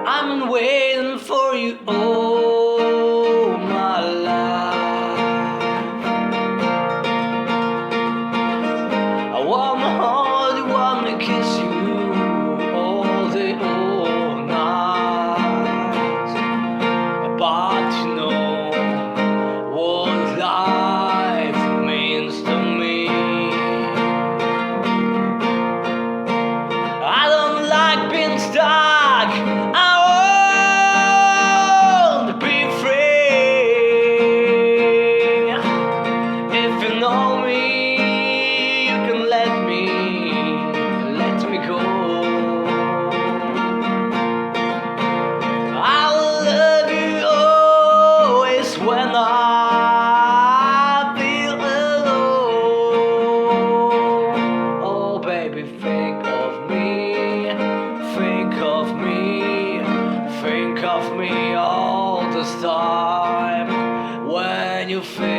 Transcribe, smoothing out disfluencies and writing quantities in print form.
I'm waiting for you all my life. I wanna hold you, wanna kiss you all day, all night. But you know what life means to me. I don't like being stuck. I want to be free. If you know me, you can let me go. I will love you always when I feel alone. Oh baby, think of me, think of me, think of me all this time when you feel